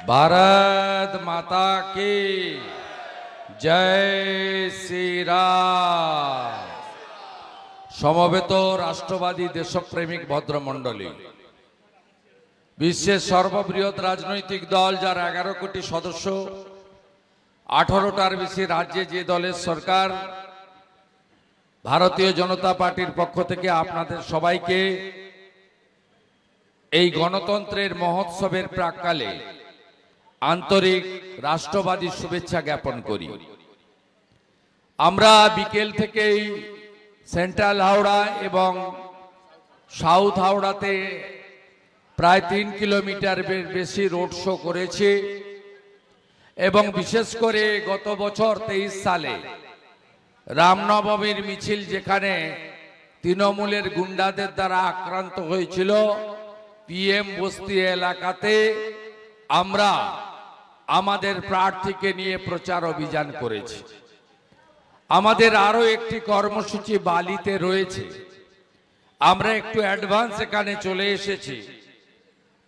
भारत माता की जय श्री राम। সমবেত রাষ্ট্রবাদী দেশপ্রেমিক ভদ্রমণ্ডলী, বিশ্বের সর্ববৃহৎ রাজনৈতিক দল যার 11 কোটি সদস্য, 18টার বেশি রাজ্যে যে দলের সরকার, ভারতীয় জনতা পার্টির পক্ষ থেকে আপনাদের সবাইকে এই গণতন্ত্রের মহোৎসবের প্রাক্কালে আন্তরিক রাষ্ট্রবাদী শুভেচ্ছা জ্ঞাপন করি। আমরা বিকেল থেকেই সেন্ট্রাল হাওড়া এবং সাউথ হাওড়াতে প্রায় 3 কিলোমিটার বেশি রোড শো করেছি এবং বিশেষ করে গত বছর 23 সালে রামনবমীর মিছিল যেখানে তৃণমূলের গুন্ডাদের দ্বারা আক্রান্ত হয়েছিল, পিএম বস্তি এলাকাতে আমরা আমাদের প্রার্থীকে নিয়ে প্রচার অভিযান করেছি। আমাদের আরো একটি কর্মসূচি বালিতে রয়েছে, আমরা একটু অ্যাডভান্স এখানে চলে এসেছি,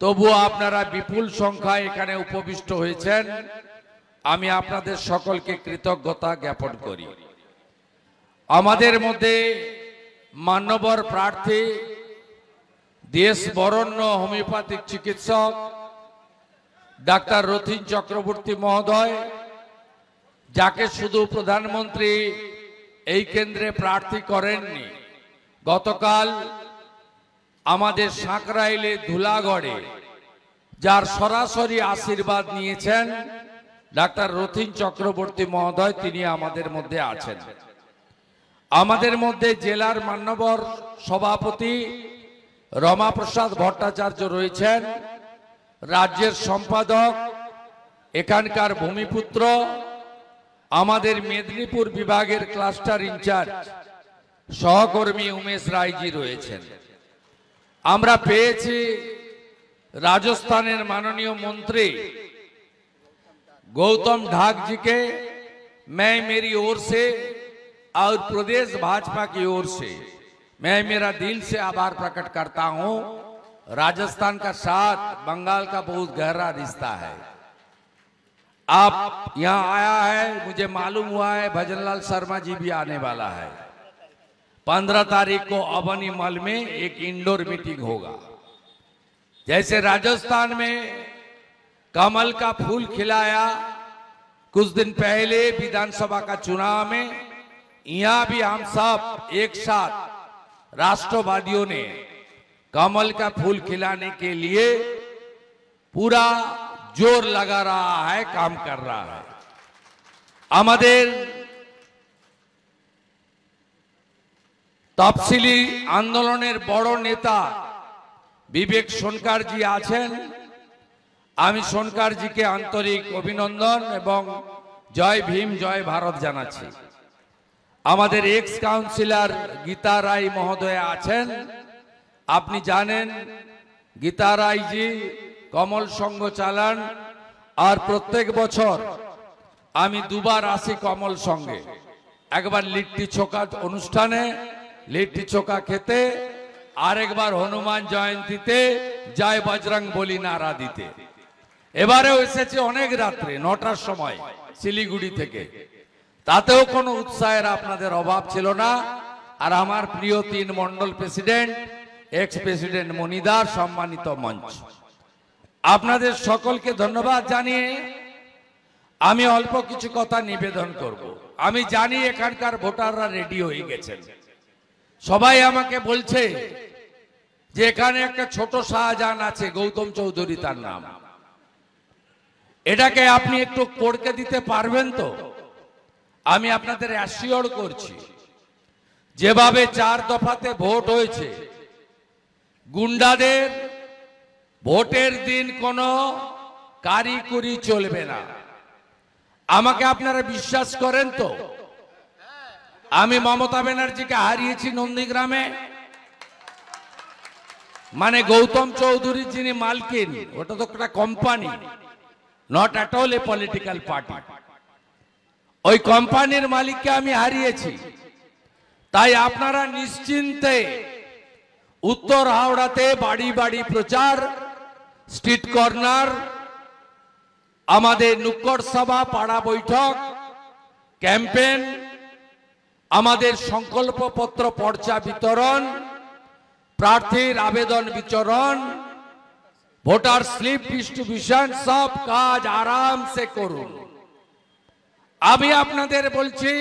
তবুও আপনারা বিপুল সংখ্যায় এখানে উপবিষ্ট হয়েছেন। আমি আপনাদের সকলকে কৃতজ্ঞতা জ্ঞাপন করি। আমাদের মধ্যে মান্যবর প্রার্থী, দেশ বরেণ্য হোমিওপ্যাথিক চিকিৎসক ডাক্তার রথীন চক্রবর্তী মহোদয়, যাকে শুধু প্রধানমন্ত্রী এই কেন্দ্রে প্রার্থী করেননি, গতকাল আমাদের সাঁকরাইলে ধুলাগড়ে যার সরাসরি আশীর্বাদ নিয়েছেন ডাক্তার রথীন চক্রবর্তী মহোদয়, তিনি আমাদের মধ্যে আছেন। আমাদের মধ্যে জেলার মান্যবর সভাপতি রমাপ্রসাদ ভট্টাচার্য রয়েছেন, রাজ্যের সম্পাদক, এখানকার ভূমিপুত্র, আমাদের মেদিনীপুর বিভাগের ক্লাস্টার ইনচার্জ সহকর্মী উমেশ রায়জি রয়েছেন। আমরা পেয়েছি রাজস্থানের মাননীয় মন্ত্রী गौतम ढाक जी के मैं मेरी ओर से और प्रदेश भाजपा की ओर से मैं मेरा दिल से आभार प्रकट करता हूं। राजस्थान का साथ बंगाल का बहुत गहरा रिश्ता है। आप यहां आया है, मुझे मालूम हुआ है भजनलाल शर्मा जी भी आने वाला है। 15 तारीख को अबनी मल में एक इंडोर मीटिंग होगा। जैसे राजस्थान में कमल का फूल खिलाया कुछ दिन पहले विधानसभा का चुनाव में, यहां भी हम सब एक साथ राष्ट्रवादियों ने कमल का फूल खिलाने के लिए पूरा जोर लगा रहा है, काम कर रहा है। আমাদের তফসিলি আন্দোলনের বড় নেতা বিবেক সোনকার জি আছেন। আমি সোনকার জিকে আন্তরিক অভিনন্দন এবং জয় ভীম জয় ভারত জানাচ্ছি। আমাদের এক্স কাউন্সিলর গীতা রায় মহোদয় আছেন। আপনি জানেন গীতা রায় জি কমল সংঘ চালান, আর প্রত্যেক বছর আমি দুবার আসি কমল সঙ্গে, একবার লিট্টি চোখা অনুষ্ঠানে লিট্টি চোখা খেতে, আরেকবার হনুমান জয়ন্তীতে জয় বজরং বলি নারা দিতে। এবারেও এসেছে অনেক রাত্রে 9টার সময় শিলিগুড়ি থেকে, তাতেও কোনো উৎসাহের আপনাদের অভাব ছিল না। আর আমার প্রিয় 3 মন্ডল প্রেসিডেন্ট, এক্স প্রেসিডেন্ট মনিদার, সম্মানিত মঞ্চ, আপনাদের সকলকে ধন্যবাদ জানিয়ে আমি অল্প কিছু কথা নিবেদন করব। আমি জানি এখানকার ভোটাররা রেডি হয়ে গেছেন। সবাই আমাকে বলছে যে এখানে একটা ছোট শাহজাহান আছে, গৌতম চৌধুরী তার নাম, এটাকে আপনি একটু পড়কে দিতে পারবেন তো? আমি আপনাদের অ্যাসিওর করছি, যেভাবে 4 দফাতে ভোট হয়েছে, গুন্ডাদের ভোটের দিন কোনো কারিকুরি চলবে না। আমাকে আপনারা বিশ্বাস করেন তো? আমি মমতা ব্যানার্জিকে হারিয়েছি নন্দীগ্রামে, মানে গৌতম চৌধুরী যিনি মালকিন, ওটা তো একটা company, not at all a political party. ওই কোম্পানির মালিককে আমি হারিয়েছি। তাই আপনারা নিশ্চিন্তে উত্তর হাওড়াতে বাড়ি বাড়ি প্রচার, স্ট্রিট কর্নার আমাদের নুক্কড় সভা, পাড়া বৈঠক, ক্যাম্পেইন, আমাদের সংকল্পপত্র পর্চা বিতরণ, প্রার্থীর আবেদন বিতরণ, ভোটার স্লিপ ডিস্ট্রিবিউশন, সব কাজ আরাম সে করুন। আমি আপনাদের বলছি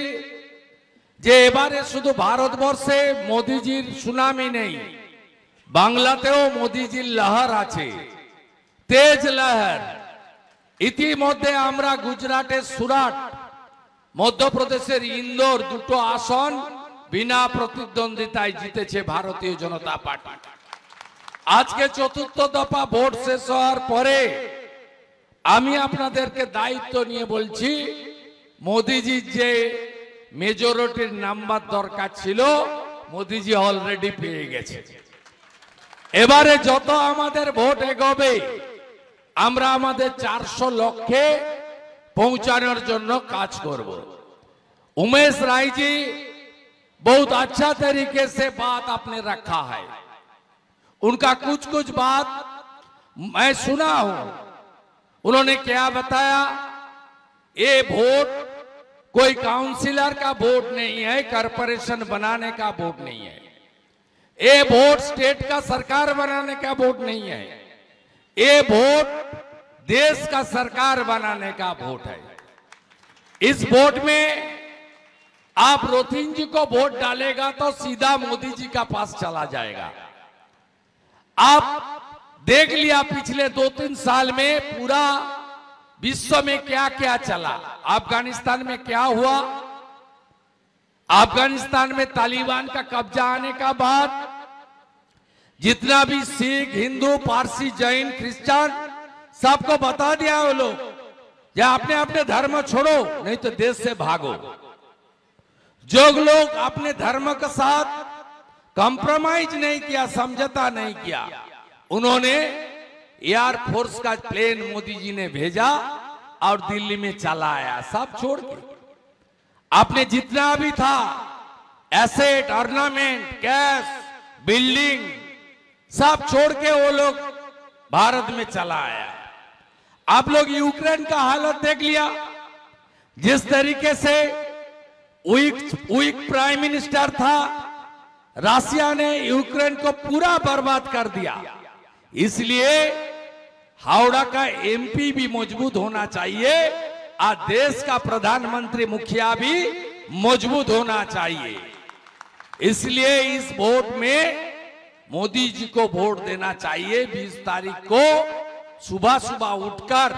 যে এবারে শুধু ভারতবর্ষে মোদিজির সুনামি নেই, বাংলাতেও মোদিজির লহর আছে, তেজ লহর। ইতিমধ্যে আমরা গুজরাটের সুরাট, মধ্যপ্রদেশের ইন্দোর দুটো আসন বিনা প্রতিদ্বন্দ্বিতায় জিতেছে ভারতীয় জনতা পার্টি। আজকে চতুর্থ দফা ভোট শেষ হওয়ার পরে আমি আপনাদেরকে দায়িত্ব নিয়ে বলছি, মোদিজির যে মেজরিটির নাম্বার দরকার ছিল মোদিজি অলরেডি পেয়ে গেছে। এবারে যত আমাদের ভোট এগোবে আমরা আমাদের 400 লক্ষে पहुंचाने জন্য কাজ করব। उमेश राय जी बहुत अच्छा तरीके से बात आपने रखा है, उनका कुछ कुछ बात मैं सुना हूं। उन्होंने क्या बताया, ये वोट कोई काउंसिलर का वोट नहीं है, कॉरपोरेशन बनाने का वोट नहीं है, ये वोट स्टेट का सरकार बनाने का वोट नहीं है, ये वोट देश का सरकार बनाने का वोट है। इस वोट में आप रोथिन जी को वोट डालेगा तो सीधा मोदी जी का पास चला जाएगा। आप देख लिया पिछले 2-3 साल में पूरा विश्व में क्या क्या चला, अफगानिस्तान में क्या हुआ, अफगानिस्तान में तालिबान का कब्जा आने का बाद जितना भी सिख, हिंदू, पारसी, जैन, क्रिश्चियन सबको बता दिया वो लोग, या अपने अपने धर्म छोड़ो नहीं तो देश से भागो। जो लोग अपने धर्म के साथ कॉम्प्रोमाइज नहीं किया, समझौता नहीं किया, उन्होंने एयर फोर्स का प्लेन मोदी जी ने भेजा और दिल्ली में चला आया, सब छोड़ के। आपने जितना भी था एसेट, ऑर्नामेंट, कैश, बिल्डिंग सब छोड़ के वो लोग भारत में चला आया। आप लोग यूक्रेन का हालत देख लिया, जिस तरीके से वीक प्राइम मिनिस्टर था, रशिया ने यूक्रेन को पूरा बर्बाद कर दिया। इसलिए हावड़ा का एमपी भी मजबूत होना चाहिए और देश का प्रधानमंत्री मुखिया भी मजबूत होना चाहिए। इसलिए इस वोट में मोदी जी को वोट देना चाहिए। 20 तारीख को सुबह सुबह उठकर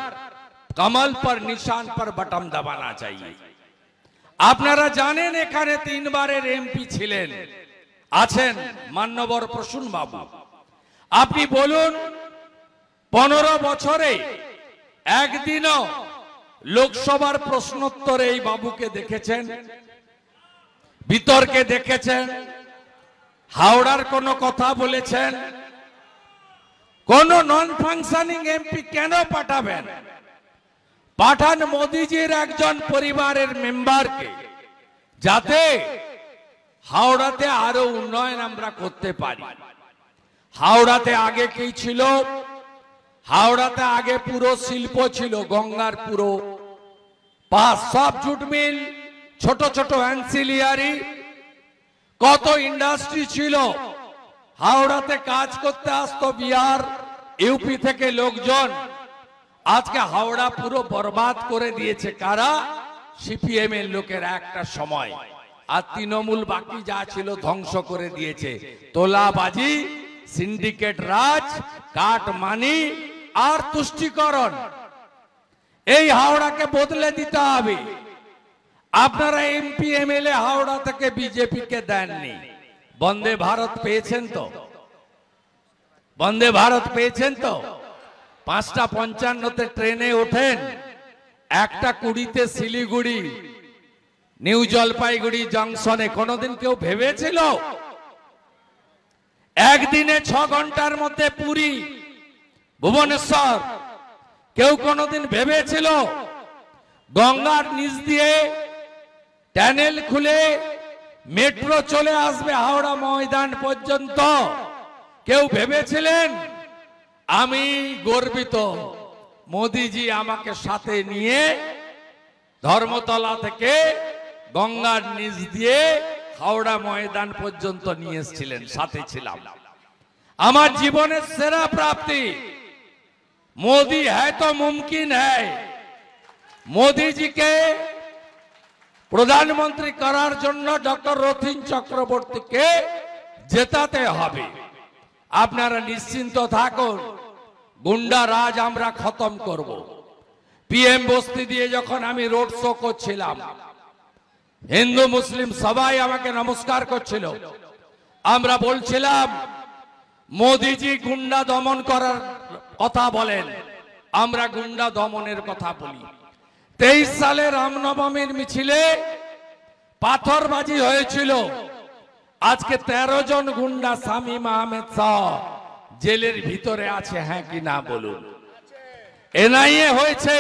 कमल पर, निशान पर बटन दबाना चाहिए। আপনারা জানেন এখানে 3 বারের এমপি ছিলেন, আছেন মান্যবর প্রসূন বাবু। আপনি বলুন 15 বছরে একদিনও লোকসভার প্রশ্নোত্তরে এই বাবুকে দেখেছেন, বিতর্কে দেখেছেন, হাওড়ার কোনো কথা বলেছেন? কোন নন ফাংশনিং এমপি কেন পাঠাবেন? পাঠান মোদিজির একজন পরিবারের মেম্বারকে, যাতে হাওড়াতে আরো উন্নয়ন আমরা করতে পারি। হাওড়াতে আগে কি ছিল? হাওড়াতে আগে পুরো শিল্প ছিল, গঙ্গার পুরো পাশ, সব জুট মিল, ছোট ছোট অ্যান্সিলিয়ারি, কত ইন্ডাস্ট্রি ছিল। হাওড়াতে কাজ করতে আসতো বিহার, ইউপি থেকে লোকজন। আজকে হাওড়া পুরো বরবাদ করে দিয়েছে কারা? সিপিএম এর লোকেরা একটা সময়। আর তৃণমূল বাকি যা ছিল ধ্বংস করে দিয়েছে। তোলাবাজি, সিন্ডিকেট রাজ, কাটমানি আর তুষ্টিকরণ, এই হাওড়াকে বদলে দিতে হবে। আপনারা এমপি এমএলএ হাওড়া থেকে বিজেপি কে দেননি। বন্দে ভারত পেয়েছেন তো? বন্দে ভারত পেয়েছেন তো? 5:55 ট্রেনে ওঠেন, 1:20 শিলিগুড়ি নিউ জলপাইগুড়ি জংশনে। কোনদিন কেউ ভেবেছিল একদিনে 6 ঘন্টার মধ্যে পুরী ভুবনেশ্বর? কেউ কোনদিন ভেবেছিল গঙ্গার নিচ দিয়ে টানেল খুলে মেট্রো চলে আসবে হাওড়া ময়দান পর্যন্ত? কেউ ভেবেছিলেন? আমি গর্বিত মোদিজি আমাকে সাথে নিয়ে ধর্মতলা থেকে গঙ্গার নিচ দিয়ে হাওড়া ময়দান পর্যন্ত নিয়ে এসেছিলেন, সাথে ছিলাম। আমার জীবনের সেরা প্রাপ্তি मोदी है तो मुमकिन है। मोदी जी के प्रधानमंत्री करार जन्य डॉक्टर रथिन चक्रवर्ती के जेताते हबे। आपनारा निश्चिंत थाकुन, गुंडा राज आमरा खत्म करब। पीएम बस्ती दिए जखन आमी रोड शो करछिलाम, हिंदू मुस्लिम सबाई आमाके नमस्कार करछिलो। आमरा बोलछिलाम मोदी जी गुंडा दमन करार कथा बोलेन, आमरा गुंडा दमनेर कथा बोली। 23 साले रामनवमीर मिছিলে पाथरबाजी হয়েছিল। আজকে 13 জন গুন্ডা শামীম আহমেদ শাহ জেলের ভিতরে আছে, হ্যাঁ কি না বলুন। এনআইএ হয়েছে।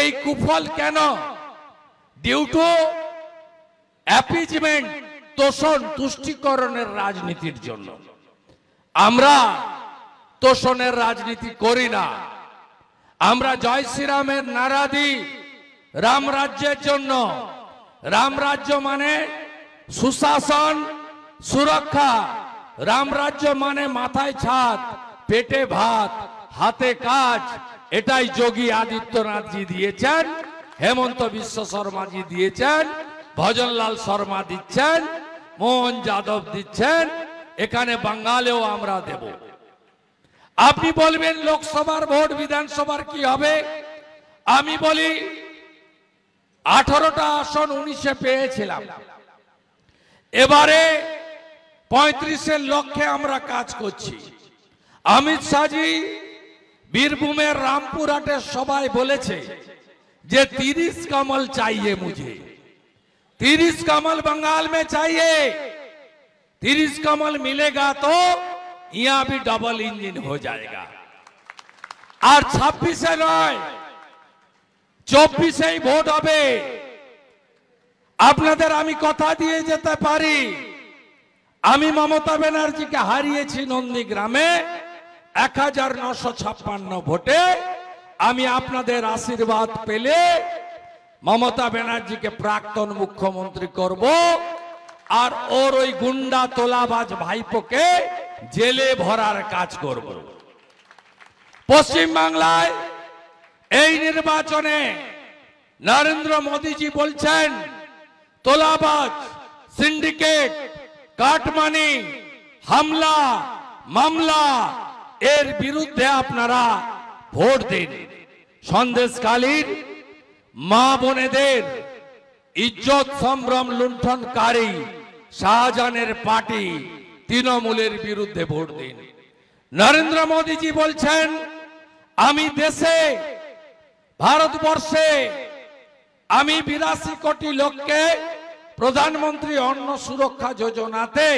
এই কুফল কেন? ডিউ টু অ্যাপিজমেন্ট, তোষণ তুষ্টিকরণের রাজনীতির জন্য। আমরা তোষণের রাজনীতি করি না। আমরা জয় শ্রীরামের নারা দিই রাম রাজ্যের জন্য। রাম রাজ্য মানে সুশাসন, সুরক্ষা। রাম রাজ্য মানে মাথায় ছাদ, পেটে ভাত, হাতে কাজ। এটাই যোগী আদিত্যনাথ জি দিয়েছেন, হেমন্ত বিশ্ব শর্মা জি দিয়েছেন, ভজনলাল শর্মা দিচ্ছেন, মোহন যাদব দিচ্ছেন, এখানে বাঙালিও আমরা দেব। আপনি বলবেন লোকসভার ভোট বিধানসভার কি হবে? আমি বলি 18টা আসন 19-এ পেয়েছিলাম, এবারে 35-এর লক্ষ্যে আমরা কাজ করছি। অমিত শাহজি বীরভূমের রামপুরহাটের সবাই বলেছে যে 30 कमल चाहिए मुझे, 30 कमल बंगाल में चाहिए। 30 कमल मिलेगा तो यहाँ भी डबल इंजन हो जाएगा। और 26-এ নয় 24-এই ভোট হবে। আপনাদের আমি কথা দিয়ে যেতে পারি, আমি মমতা ব্যানার্জিকে হারিয়েছি নন্দীগ্রামে 1956 ভোটে। আমি আপনাদের আশীর্বাদ পেলে মমতা ব্যানার্জিকে প্রাক্তন মুখ্যমন্ত্রী করব, আর ওর ওই গুন্ডা তোলাবাজ ভাইপোকে জেলে ভরার কাজ করব। পশ্চিম বাংলায় এই নির্বাচনে নরেন্দ্র মোদীজি বলছেন তোলাবাজ, সিন্ডিকেট, কাটমানি, হামলা, মামলা এর বিরুদ্ধে আপনারা ভোট দিন। সন্দেশখালীর মা বোনেদের ইজ্জত সম্ভ্রম লুণ্ঠনকারী শাহজাহানের পার্টি তৃণমূলের বিরুদ্ধে ভোট দিন। নরেন্দ্র মোদীজি বলছেন আমি দেশে, ভারতবর্ষে আমি 82 কোটি লোককে প্রধানমন্ত্রী অন্ন সুরক্ষা যোজনাতে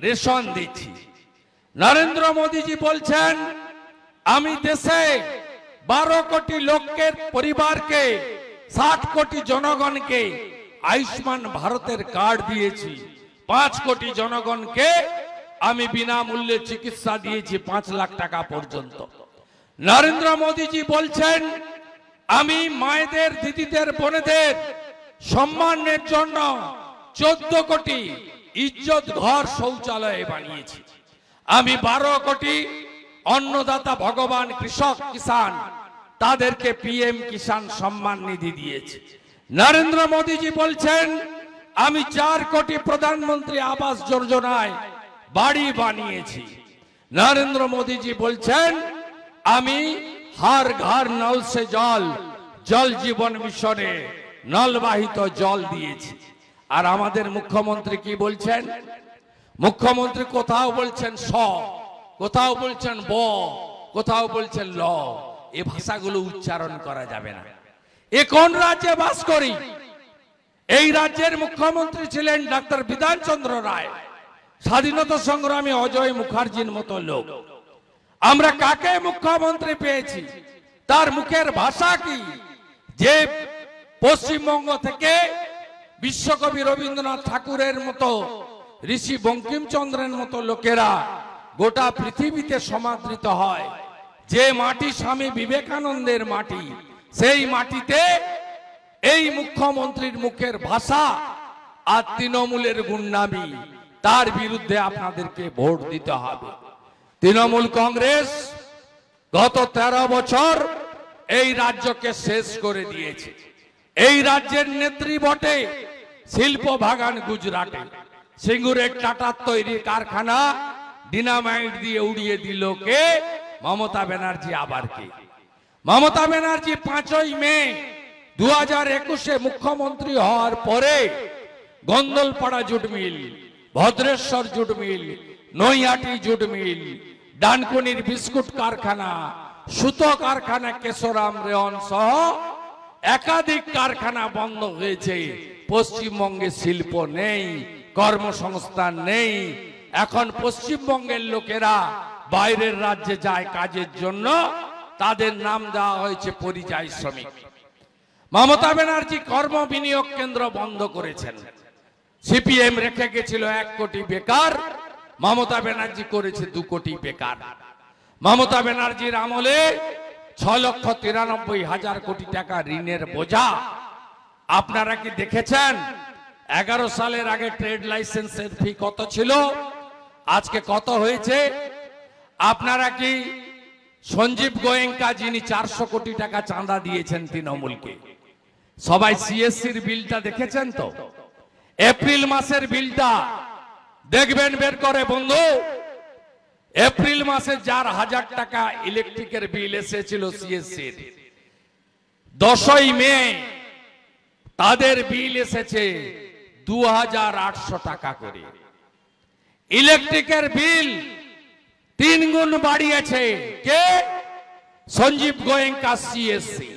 রেশন দিচ্ছি। নরেন্দ্র মোদীজি বলছেন আমি দেশে 12 কোটি লোকের পরিবারকে, 60 কোটি জনগণকে আয়ুষ্মান ভারতের কার্ড দিয়েছি। 5 কোটি জনগণকে আমি বিনামূল্যে চিকিৎসা দিয়েছি 5 লাখ টাকা পর্যন্ত। নরেন্দ্র মোদীজি বলছেন আমি মায়েদের, দিদিদের, বোনেদের সম্মানের জন্য 14 কোটি ইজ্জত ঘর শৌচালয় বানিয়েছি। আমি 12 কোটি অন্নদাতা ভগবান কৃষক কিষান তাদেরকে পিএম কিষান সম্মান নিধি দিয়েছি। নরেন্দ্র মোদীজি বলছেন আমি 4 কোটি প্রধানমন্ত্রী আবাস যোজনায় বাড়ি বানিয়েছি। নরেন্দ্র মোদীজি বলছেন আমি हर घर नल से जल, जल जीवन मिशने नलबाहित जल दिएছি। আর আমাদের মুখ্যমন্ত্রী কি বলছেন? মুখ্যমন্ত্রী কোথাও বলছেন স, কোথাও বলছেন ব, কোথাও বলছেন ল। এই ভাষাগুলো উচ্চারণ করা যাবে না। এ কোন রাজ্যে বাস করি? এই রাজ্যের মুখ্যমন্ত্রী ছিলেন ডক্টর বিধানচন্দ্র রায়, স্বাধীনতা সংগ্রামী অজয় মুখার্জির মতো লোক। আমরা কাকে মুখ্যমন্ত্রী পেয়েছি? তার মুখের ভাষা কি? যে পশ্চিমবঙ্গ থেকে বিশ্বকবি রবীন্দ্রনাথ ঠাকুরের মতো, ঋষি বঙ্কিমচন্দ্রের মতো লোকেরা গোটা পৃথিবীতে সমাদৃত হয়। যে মাটি স্বামী বিবেকানন্দের মাটি, সেই মাটিতে এই মুখ্যমন্ত্রীর মুখের ভাষা আর তৃণমূলের গুন্ডামি, তার বিরুদ্ধে আপনাদেরকে ভোট দিতে হবে। তৃণমূল কংগ্রেস গত 13 বছর এই রাজ্যকে শেষ করে দিয়েছে। এই রাজ্যের নেত্রী বটে, শিল্প বাগান গুজরাটে, সিঙ্গুরের টাটার তৈরি কারখানা ডিনামাইট দিয়ে উড়িয়ে দিল কে? মমতা ব্যানার্জি। আবার কে? মমতা ব্যানার্জি 5ই মে 2021-এ মুখ্যমন্ত্রী হওয়ার পরে Gondalpara jute mill, Bhadreswar jute mill, Naihati jute mill, ডানকুনির বিস্কুট কারখানা, সুতো কারখানা, কেশরাম রেওয়ান সহ একাধিক কারখানা বন্ধ হয়েছে। পশ্চিমবঙ্গে শিল্প নেই, কর্মসংস্থান নেই। এখন পশ্চিমবঙ্গের লোকেরা বাইরের রাজ্যে যায় কাজের জন্য, তাদের নাম দেওয়া হয়েছে পরিযায়ী শ্রমিক। মমতা ব্যানার্জি কর্ম বিনিয়োগ কেন্দ্র বন্ধ করেছেন। সিপিএম রেখে গেছিল 1 কোটি বেকার, মমতা ব্যানার্জি করেছে 2 কোটি বেকার। মমতা ব্যানার্জির আমলে 6,93,000 কোটি টাকা ঋণের বোঝা। আপনারা কি দেখেছেন 11 সালের আগে ট্রেড লাইসেন্সের ফি কত ছিল, আজকে কত হয়েছে? আপনারা কি সঞ্জীব গোয়েঙ্কা, যিনি 400 কোটি টাকা চাঁদা দিয়েছেন তৃণমূলকে, সবাই সিএসসির বিলটা দেখেছেন তো? এপ্রিল মাসের বিলটা দেখবেন বের করে বন্ধু। এপ্রিল মাসে যার 1000 টাকা ইলেকট্রিকের বিল এসেছিল সিএসসির, 10ই মে তাদের বিল এসেছে 2800 টাকা করে। ইলেকট্রিকের বিল 3 গুণ বাড়িয়েছে কে? সঞ্জীব গোয়েঙ্কা, সিএসসি।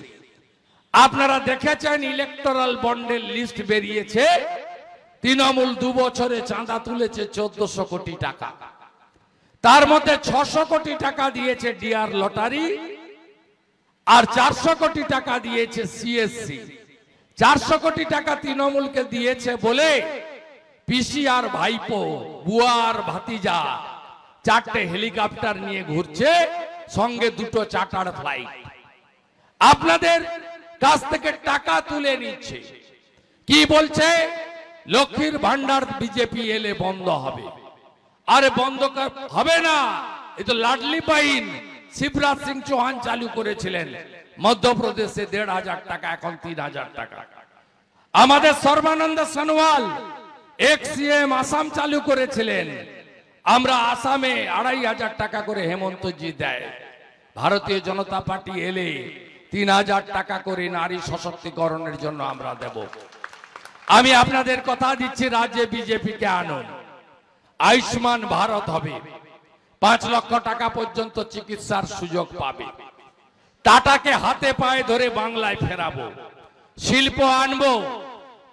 আপনারা দেখেছেন ইলেকটোরাল বন্ডের লিস্ট বেরিয়েছে, তৃণমূল 2 বছরে চাঁদা তুলেছে 1400 কোটি টাকা। তার মধ্যে 600 কোটি টাকা দিয়েছে ডিআর লটারি, আর 400 কোটি টাকা দিয়েছে সিএসসি। 400 কোটি টাকা তৃণমূলকে দিয়েছে বলে পিসি আর ভাইপো, বুয়া আর ভাতিজা 4টে হেলিকপ্টার নিয়ে ঘুরছে, সঙ্গে 2টো চার্টার ফ্লাইট। আপনাদের কাছ থেকে টাকা তুলে নিচ্ছে। কি বলছে? লক্ষ্মীর ভান্ডার বিজেপি এলে বন্ধ হবে। আরে বন্ধ হবে না, এ তো লাডলি বাহিন শিবরাজ সিং চৌহান চালু করেছিলেন মধ্যপ্রদেশে 1,500 টাকা, এখন 3,000 টাকা। আমাদের সর্বানন্দ সোনোয়াল এক্সিএম আসাম চালু করেছিলেন, আমরা আসামে 2,500 টাকা করে হেমন্তজি দেয়। ভারতীয় জনতা পার্টি এলে 3,000 টাকা করে নারী সশক্তিকরণের জন্য আমরা দেব। আমি আপনাদের কথা দিচ্ছি, রাজ্যে বিজেপিকে আনুন, আয়ুষ্মান ভারত হবে, 5 লক্ষ টাকা পর্যন্ত চিকিৎসার সুযোগ পাবে। টাটাকে হাতে পায়ে ধরে বাংলায় ফেরাবো, শিল্প আনবো,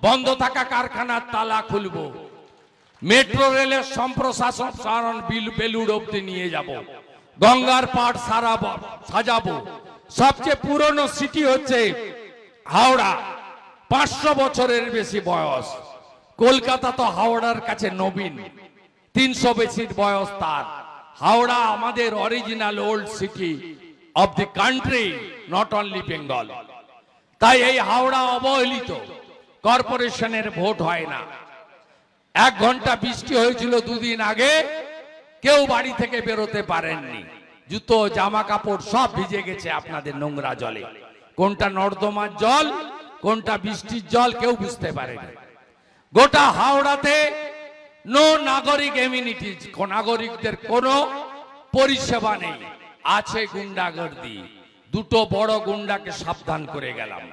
বন্ধ থাকা কারখানার তালা খুলবো, মেট্রো রেলের সম্প্রসারণ বেলুড় অব্দি নিয়ে যাব, গঙ্গার পাড় সাজাবো। সবচেয়ে পুরনো সিটি হচ্ছে হাওড়া, 500 বছরের বেশি বয়স। কলকাতা তো হাওড়ার কাছে নবীন, 300 বেশি বয়স তার। হাওড়া আমাদের original old city of the country, not only Bengal. তাই এই হাওড়া অবহেলিত, কর্পোরেশনের ভোট হয় না। 1 ঘন্টা বৃষ্টি হয়েছিল 2 দিন আগে, কেউ বাড়ি থেকে বেরোতে পারেননি, জুতো জামা কাপড় সব ভিজে গেছে আপনাদের নোংরা জলে। কোনটা নর্দমার জল, কোনটা বৃষ্টির জল কেউ বুঝতে পারেনি। গোটা হাওড়াতে নো নাগরিক এমিনিটিজ, নাগরিকদের কোনো পরিষেবা নেই, আছে গুন্ডাগর্দি। 2টো বড় গুন্ডাকে সাবধান করে গেলাম,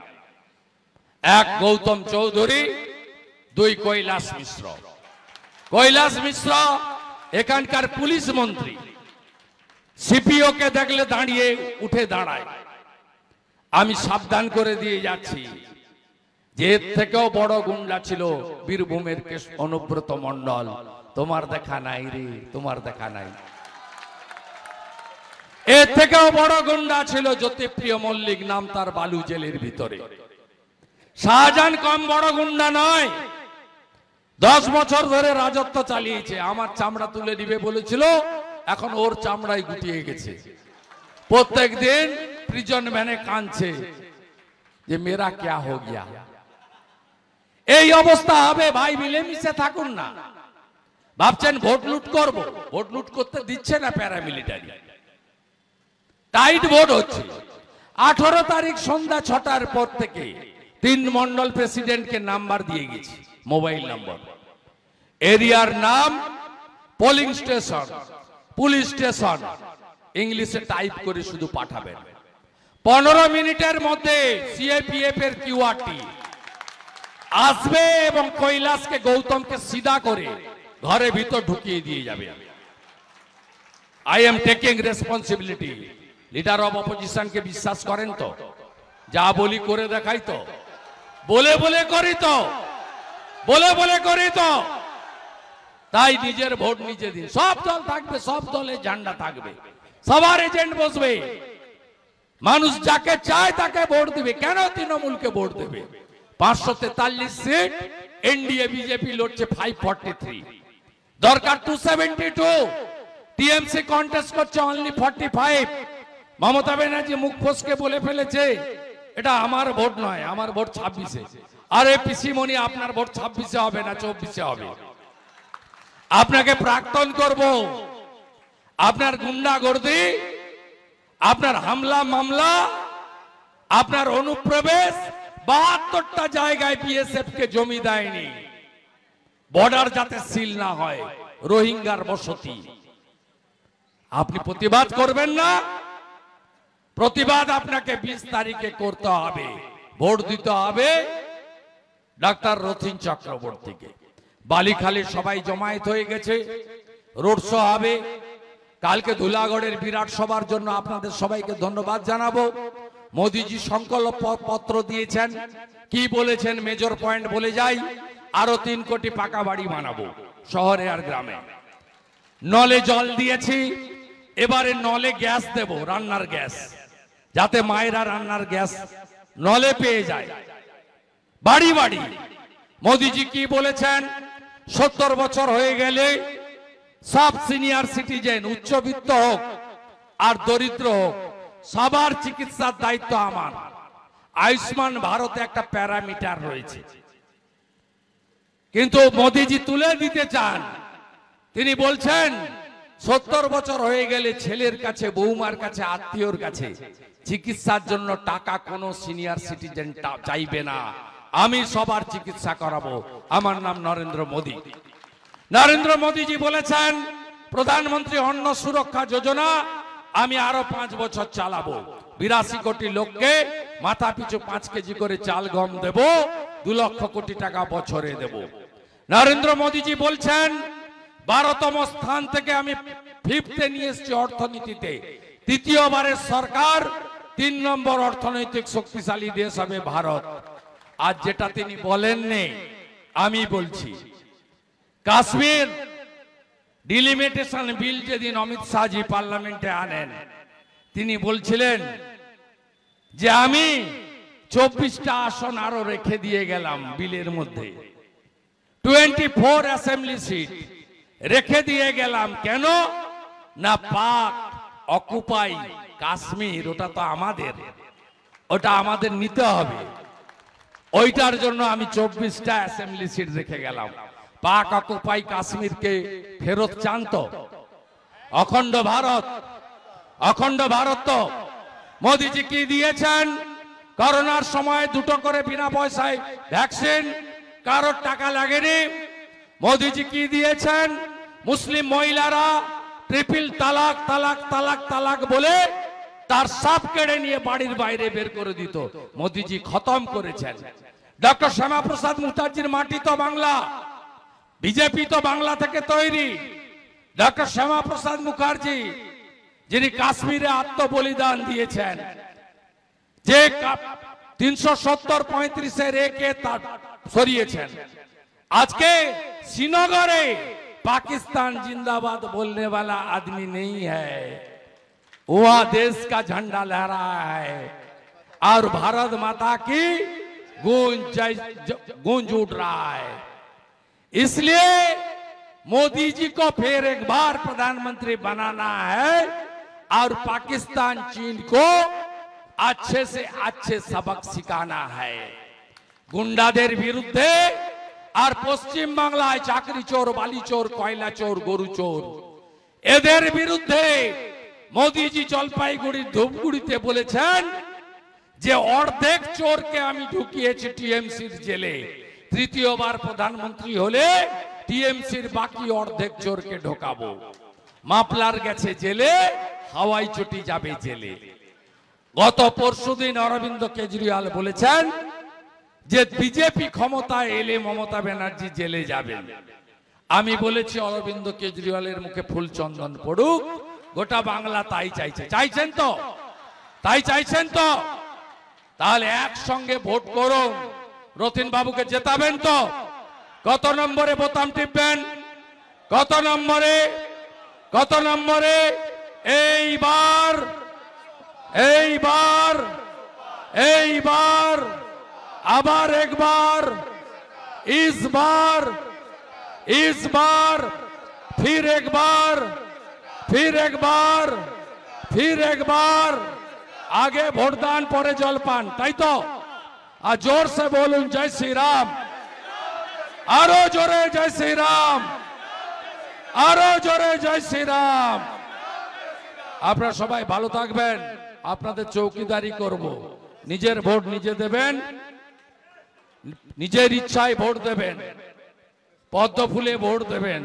1 গৌতম চৌধুরী, 2 কৈলাস মিশ্র। কৈলাস মিশ্র এখানকার পুলিশ মন্ত্রী, সিপিও কে দেখলে দাঁড়িয়ে উঠে দাঁড়ায়। আমি সাবধান করে দিয়ে যাচ্ছি যে এর থেকেও বড় গুন্ডা ছিল বীরভূমের অনুব্রত মণ্ডল, তোমার দেখা নাই রে, তোমার দেখা নাই। এর থেকেও বড় গুন্ডা ছিল জ্যোতিপ্রিয় মল্লিক, নাম তার, বালু জেলের ভিতরে। শাহজাহান কম বড় গুন্ডা নয়, 10 বছর ধরে রাজত্ব চালিয়েছে। আমার চামড়া তুলে দিবে বলেছিল, এখন ওর চামড়াই গুটিয়ে গেছে। প্রত্যেক দিন প্রিজন ভ্যানে কাঁদছে যে মেরা ক্যা হো গিয়া। এই অবস্থা হবে ভাই, মিলেমিশে থাকুন না। ভাবছেন ভোট লুট করব, ভোট লুট করতে দিচ্ছে না প্যারামিলিটারি, টাইট ভোট হচ্ছে। 18 তারিখ সন্ধ্যা 6টার পর থেকে 3 মন্ডল প্রেসিডেন্টকে নাম্বার দিয়ে গেছি, মোবাইল নাম্বার, এরিয়ার নাম, পোলিং স্টেশন, পুলিশ স্টেশন, ইংলিশে টাইপ করে শুধু পাঠাবেন। 15 মিনিটের মধ্যে সিএপিএফ এর কিউআরটি আসবে এবং কৈলাসকে, গৌতমকে সিধা করে ঘরে ভিতর ঢুকিয়ে দিয়ে যাবে। I am taking responsibility. Leader of অপোজিশনকে বিশ্বাস করেন তো? যা বলি করে দেখাই তো, বলে বলে করি তো, বলে বলে করি তো। তাই নিজের ভোট নিজে দিন। সব দল থাকবে, সব দলে ঝান্ডা থাকবে, সবার এজেন্ট বসবে, মানুষ যাকে চায় তাকে ভোট দিবে। কেন তৃণমূলকে ভোট দেবে? 543 সিট, এনডিএ বিজেপি লড়ছে 543, দরকার 272। টিএমসি কন্টেস্ট করছে অনলি 45। মমতা ব্যানার্জি মুখ ফসকে বলে ফেলেছে এটা আমার ভোট নয়, আমার ভোট 26-এ। আরে পিসিমণি, আপনার ভোট 26-এ হবে না, 24-এ হবে। আপনাকে প্রাক্তন করব। আপনার গুন্ডাগর্দি, আপনার হামলা মামলা, আপনার অনুপ্রবেশ, 72টা জায়গায় বিএসএফ কে জমি দেয়নি, বর্ডার যাতে সিল না হয়, রোহিঙ্গার বসতি। আপনি প্রতিবাদ করবেন না? প্রতিবাদ আপনাকে 20 তারিখে করতে হবে। ভোট দিতে হবে ডাক্তার রথিন চক্রবর্তীকে। বালিখালী সবাই জমায়েত হয়ে গেছে, রোড শো হবে কালকে ধুলাগড়ের বিরাট সভার জন্য। আপনাদের সবাইকে ধন্যবাদ জানাবো। মোদিজি সংকল্প পত্র দিয়েছেন, কি বলেছেন মেজর পয়েন্ট বলে যাই। আরো 3 কোটি পাকা বাড়ি বানাবো শহরে আর গ্রামে। নলে জল দিয়েছি, এবারে নলে গ্যাস দেব, রান্নার গ্যাস, যাতে মায়েরা রান্নার গ্যাস নলে পেয়ে যায় বাড়ি বাড়ি। মোদিজি কি বলেছেন? 70 বছর হয়ে গেলে সব সিনিয়র সিটিজেন, উচ্চবিত্ত হোক আর দরিদ্র হোক, সবার চিকিৎসার দায়িত্ব আমার। আয়ুষ্মান ভারতে একটা প্যারামিটার রয়েছে, কিন্তু মোদিজি তুলে দিতে চান। তিনি বলছেন 70 বছর হয়ে গেলে ছেলের কাছে, বৌমার কাছে, আত্মীয়র কাছে চিকিৎসার জন্য টাকা কোনো সিনিয়র সিটিজেন চাইবে না। আমি সবার চিকিৎসা করাবো। আমার নাম নরেন্দ্র মোদী। নরেন্দ্র মোদীজি বলেছেন প্রধানমন্ত্রী অন্ন সুরক্ষা যোজনা আমি আরো 5 বছর চালাবো। 82 কোটি লোককে মাথা পিছু 5 কেজি করে চাল গম দেব, 2 লক্ষ কোটি টাকা বছরে দেব। নরেন্দ্র মোদীজি বলছেন 12তম স্থান থেকে আমি 5th-এ নিয়ে এসেছি অর্থনীতিতে। তৃতীয়বারের সরকার 3 নম্বর অর্থনৈতিক শক্তিশালী দেশ হবে ভারত। আজ যেটা তিনি বলেননি আমি বলছি, কাশ্মীর ডিলিমিটেশন বিল যেদিন অমিত শাহজি পার্লামেন্টে আনেন, তিনি বলছিলেন যে আমি 24টা আসন আরো রেখে দিয়ে গেলাম বিলের মধ্যে, 24 অ্যাসেম্বলি সিট রেখে দিয়ে গেলাম। কেন না? পাক অকুপাই কাশ্মীর, ওটা তো আমাদের, ওটা আমাদের নিতে হবে। ওইটার জন্য আমি 24টা অ্যাসেম্বলি সিট রেখে গেলাম। পাক অকুপাই কাশ্মীরকে ফেরত চান তো? অখণ্ড ভারত, অখণ্ড ভারত তো মোদিজি কি দিয়েছেন? করোনার সময় 2টো করে বিনা পয়সায় ভ্যাকসিন, কারোর টাকা লাগেনি। মোদিজি কি দিয়েছেন? মুসলিম মহিলারা ট্রিপল তালাক তালাক তালাক তালাক বলে তার সাপ কেড়ে নিয়ে বাড়ির বাইরে বের করে দিত, মোদিজি খতম করেছেন। ডক্টর শ্যামাপ্রসাদ মুখার্জির মাটি তো বাংলা, বিজেপি তো বাংলা থেকে তৈরি। ডক্টর শ্যামাপ্রসাদ মুখার্জি যিনি কাশ্মীরে আত্মবলিদান দিয়েছেন, যে 370-35-এর একে তার সরিয়েছেন। আজকে শ্রীনগরে पाकिस्तान जिंदाबाद बोलने वाला आदमी नहीं है, वहां देश का झंडा लहरा है और भारत माता की गूंज उठ रहा है। इसलिए मोदी जी को फिर एक बार प्रधानमंत्री बनाना है और पाकिस्तान चीन को अच्छे से अच्छे सबक सिखाना है। गुंडाদের বিরুদ্ধে আর পশ্চিম বাংলায় চাকরি চোর, বালি চোর, কয়লা চোর, গরু চোর, এদের বিরুদ্ধে মোদিজি জলপাইগুড়ির ধূপগুড়িতে বলেছেন যে অর্ধেক চোরকে আমি ঢুকিয়েছি টিএমসির জেলে, তৃতীয়বার প্রধানমন্ত্রী হলে টিএমসির বাকি অর্ধেক চোরকে ঢোকাবো। মাপলার গেছে জেলে, হাওয়াই চটি যাবে জেলে। গত পরশুদিন অরবিন্দ কেজরিওয়াল বলেছেন যে বিজেপি ক্ষমতায় এলে মমতা ব্যানার্জি জেলে যাবেন। আমি বলেছি অরবিন্দ কেজরিওয়ালের মুখে ফুল চন্দন পড়ুক, গোটা বাংলা তাই চাইছে। চাইছেন তো? তাই চাইছেন তো? তাহলে একসঙ্গে ভোট করুন, রতিন বাবুকে জেতাবেন তো? কত নম্বরে বোতাম টিপবেন? কত নম্বরে? কত নম্বরে? এইবার এইবার এইবার আবার একবার, इस बार फिर एक बार, फिर एक बार, फिर एक बार। आगे ভোটদান পরে জলপান, তাই তো? আর জোর সে বলুন জয় শ্রীরাম, আরো জোরে জয় শ্রীরাম, আরো জোরে জয় শ্রীরাম। আপনারা সবাই ভালো থাকবেন, আপনাদের চৌকিদারি করব। নিজের ভোট নিজে দেবেন, নিজের ইচ্ছায় ভোট দেবেন, পদ্ম ফুলে ভোট দেবেন,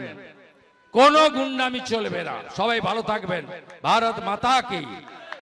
কোনো গুন্ডামি চলবে না। সবাই ভালো থাকবেন। ভারত মাতা কি।